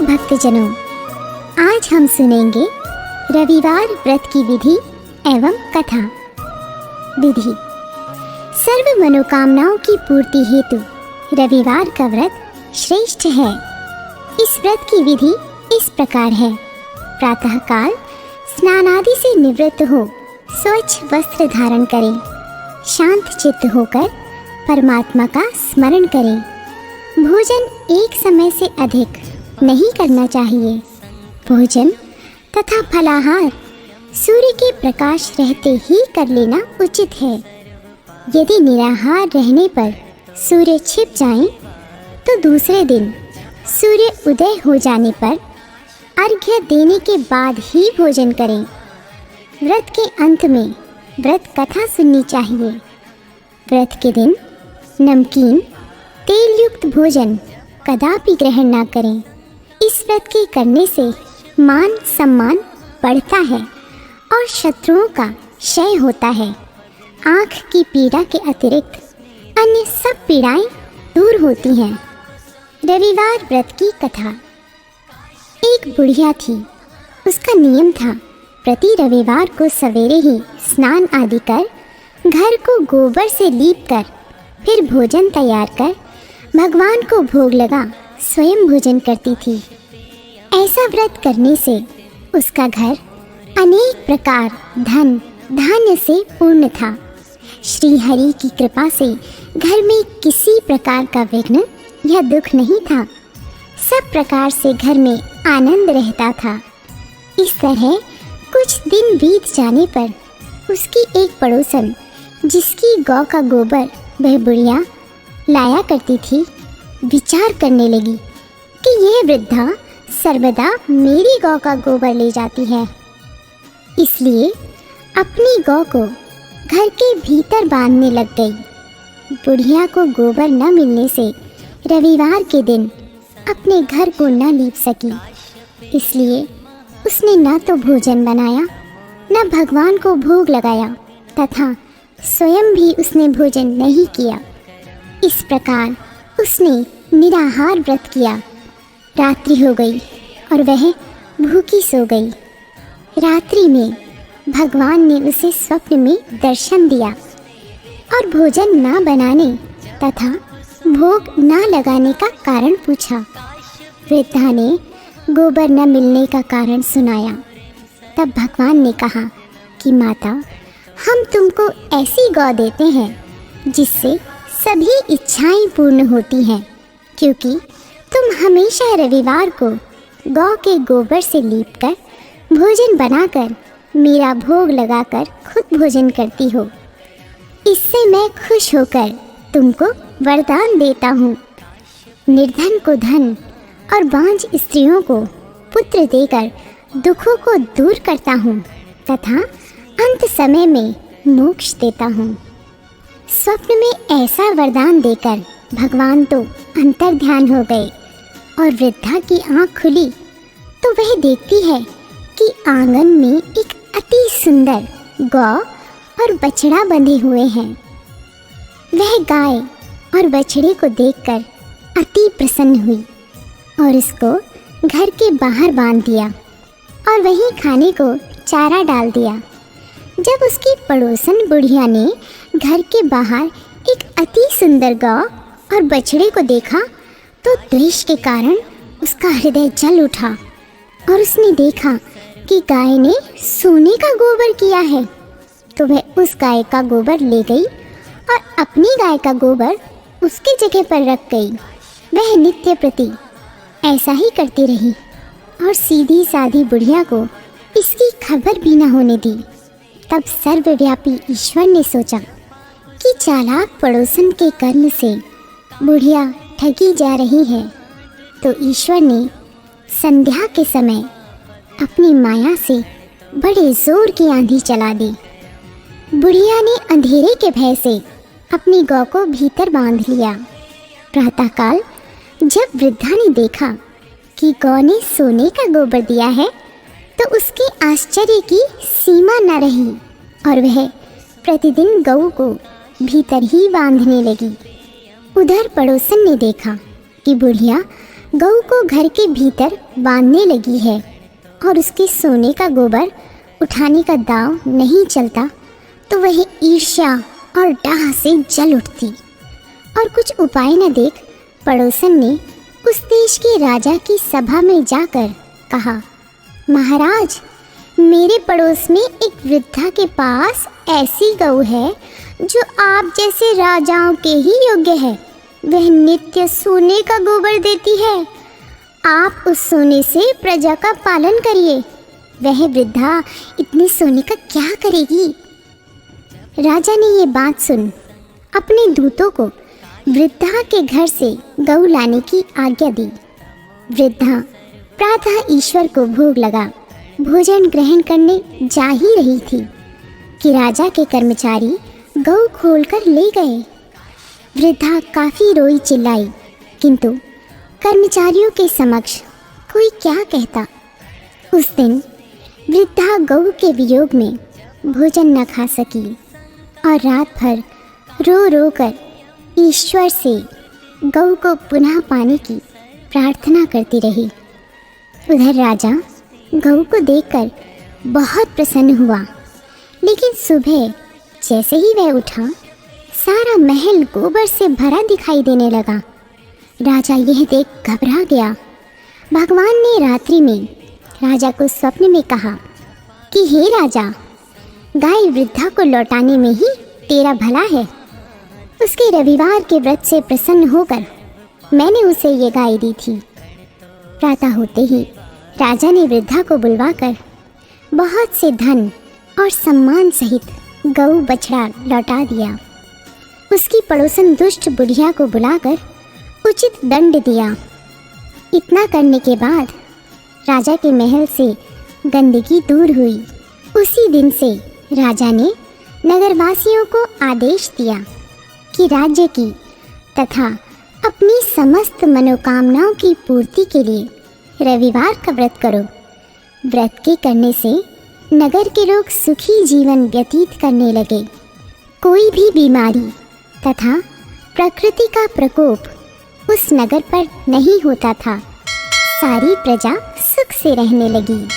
भक्तजनों, आज हम सुनेंगे रविवार व्रत की विधि एवं कथा। विधि। सर्व मनोकामनाओं की पूर्ति हेतु रविवार का व्रत श्रेष्ठ है। इस व्रत की विधि इस प्रकार है। प्रातःकाल स्नान आदि से निवृत्त हो स्वच्छ वस्त्र धारण करें। शांत चित्त होकर परमात्मा का स्मरण करें। भोजन एक समय से अधिक नहीं करना चाहिए। भोजन तथा फलाहार सूर्य के प्रकाश रहते ही कर लेना उचित है। यदि निराहार रहने पर सूर्य छिप जाए तो दूसरे दिन सूर्य उदय हो जाने पर अर्घ्य देने के बाद ही भोजन करें। व्रत के अंत में व्रत कथा सुननी चाहिए। व्रत के दिन नमकीन तेल युक्त भोजन कदापि ग्रहण न करें। इस व्रत के करने से मान सम्मान बढ़ता है और शत्रुओं का क्षय होता है। आँख की पीड़ा के अतिरिक्त अन्य सब पीड़ाएं दूर होती हैं। रविवार व्रत की कथा। एक बुढ़िया थी। उसका नियम था प्रति रविवार को सवेरे ही स्नान आदि कर घर को गोबर से लीप कर फिर भोजन तैयार कर भगवान को भोग लगा स्वयं भोजन करती थी। ऐसा व्रत करने से उसका घर अनेक प्रकार धन धान्य से पूर्ण था। श्री हरि की कृपा से घर में किसी प्रकार का विघ्न या दुख नहीं था। सब प्रकार से घर में आनंद रहता था। इस तरह कुछ दिन बीत जाने पर उसकी एक पड़ोसन, जिसकी गौ का गोबर वह बुढ़िया लाया करती थी, विचार करने लगी कि यह वृद्धा सर्वदा मेरी गौ का गोबर ले जाती है। इसलिए अपनी गौ को घर के भीतर बांधने लग गई। बुढ़िया को गोबर न मिलने से रविवार के दिन अपने घर को न लीप सकी। इसलिए उसने न तो भोजन बनाया न भगवान को भोग लगाया तथा स्वयं भी उसने भोजन नहीं किया। इस प्रकार उसने निराहार व्रत किया। रात्रि हो गई और वह भूखी सो गई। रात्रि में भगवान ने उसे स्वप्न में दर्शन दिया और भोजन न बनाने तथा भोग न लगाने का कारण पूछा। वृद्धा ने गोबर न मिलने का कारण सुनाया। तब भगवान ने कहा कि माता, हम तुमको ऐसी गौ देते हैं जिससे सभी इच्छाएं पूर्ण होती हैं, क्योंकि तुम हमेशा रविवार को गौ के गोबर से लीपकर भोजन बनाकर मेरा भोग लगाकर खुद भोजन करती हो। इससे मैं खुश होकर तुमको वरदान देता हूँ। निर्धन को धन और बांझ स्त्रियों को पुत्र देकर दुखों को दूर करता हूँ तथा अंत समय में मोक्ष देता हूँ। स्वप्न में ऐसा वरदान देकर भगवान तो अंतर ध्यान हो गए और वृद्धा की आँख खुली तो वह देखती है कि आंगन में एक अति सुंदर गौ और बछड़ा बंधे हुए हैं। वह गाय और बछड़े को देखकर अति प्रसन्न हुई और इसको घर के बाहर बांध दिया और वहीं खाने को चारा डाल दिया। जब उसकी पड़ोसन बुढ़िया ने घर के बाहर एक अति सुंदर गौ और बछड़े को देखा तो द्वेष के कारण उसका हृदय जल उठा और उसने देखा कि गाय ने सोने का गोबर किया है। तो वह उस गाय का गोबर ले गई और अपनी गाय का गोबर उसकी जगह पर रख गई। वह नित्य प्रति ऐसा ही करती रही और सीधी सादी बुढ़िया को इसकी खबर भी न होने दी। तब सर्वव्यापी ईश्वर ने सोचा कि चालाक पड़ोसन के कर्म से बुढ़िया ठगी जा रही है, तो ईश्वर ने संध्या के समय अपनी माया से बड़े जोर की आंधी चला दी। बुढ़िया ने अंधेरे के भय से अपनी गौ को भीतर बांध लिया। प्रातःकाल जब वृद्धा ने देखा कि गौ ने सोने का गोबर दिया है तो उसके आश्चर्य की सीमा न रही और वह प्रतिदिन गऊ को भीतर ही बांधने लगी। उधर पड़ोसन ने देखा कि बुढ़िया गऊ को घर के भीतर बांधने लगी है और उसके सोने का गोबर उठाने का दांव नहीं चलता तो वह ईर्ष्या और डाह से जल उठती। और कुछ उपाय न देख पड़ोसन ने उस देश के राजा की सभा में जाकर कहा, महाराज, मेरे पड़ोस में एक वृद्धा के पास ऐसी गऊ है जो आप जैसे राजाओं के ही योग्य है। वह नित्य सोने का गोबर देती है। आप उस सोने से प्रजा का पालन करिए। वह वृद्धा इतने सोने का क्या करेगी? राजा ने ये बात सुन अपने दूतों को वृद्धा के घर से गऊ लाने की आज्ञा दी। वृद्धा प्रातः ईश्वर को भोग लगा भोजन ग्रहण करने जा ही रही थी कि राजा के कर्मचारी गऊ खोलकर ले गए। वृद्धा काफी रोई चिल्लाई, किंतु कर्मचारियों के समक्ष कोई क्या कहता। उस दिन वृद्धा गऊ के वियोग में भोजन न खा सकी और रात भर रो रो कर ईश्वर से गऊ को पुनः पाने की प्रार्थना करती रही। उधर राजा गऊ को देखकर बहुत प्रसन्न हुआ, लेकिन सुबह जैसे ही वह उठा सारा महल गोबर से भरा दिखाई देने लगा। राजा यह देख घबरा गया। भगवान ने रात्रि में राजा को स्वप्न में कहा कि हे राजा, गाय वृद्धा को लौटाने में ही तेरा भला है। उसके रविवार के व्रत से प्रसन्न होकर मैंने उसे ये गाय दी थी। प्रातः होते ही राजा ने वृद्धा को बुलवाकर बहुत से धन और सम्मान सहित गऊ बछड़ा लौटा दिया। उसकी पड़ोसन दुष्ट बुढ़िया को बुलाकर उचित दंड दिया। इतना करने के बाद राजा के महल से गंदगी दूर हुई। उसी दिन से राजा ने नगरवासियों को आदेश दिया कि राज्य की तथा अपनी समस्त मनोकामनाओं की पूर्ति के लिए रविवार का व्रत करो। व्रत के करने से नगर के लोग सुखी जीवन व्यतीत करने लगे। कोई भी बीमारी तथा प्रकृति का प्रकोप उस नगर पर नहीं होता था। सारी प्रजा सुख से रहने लगी।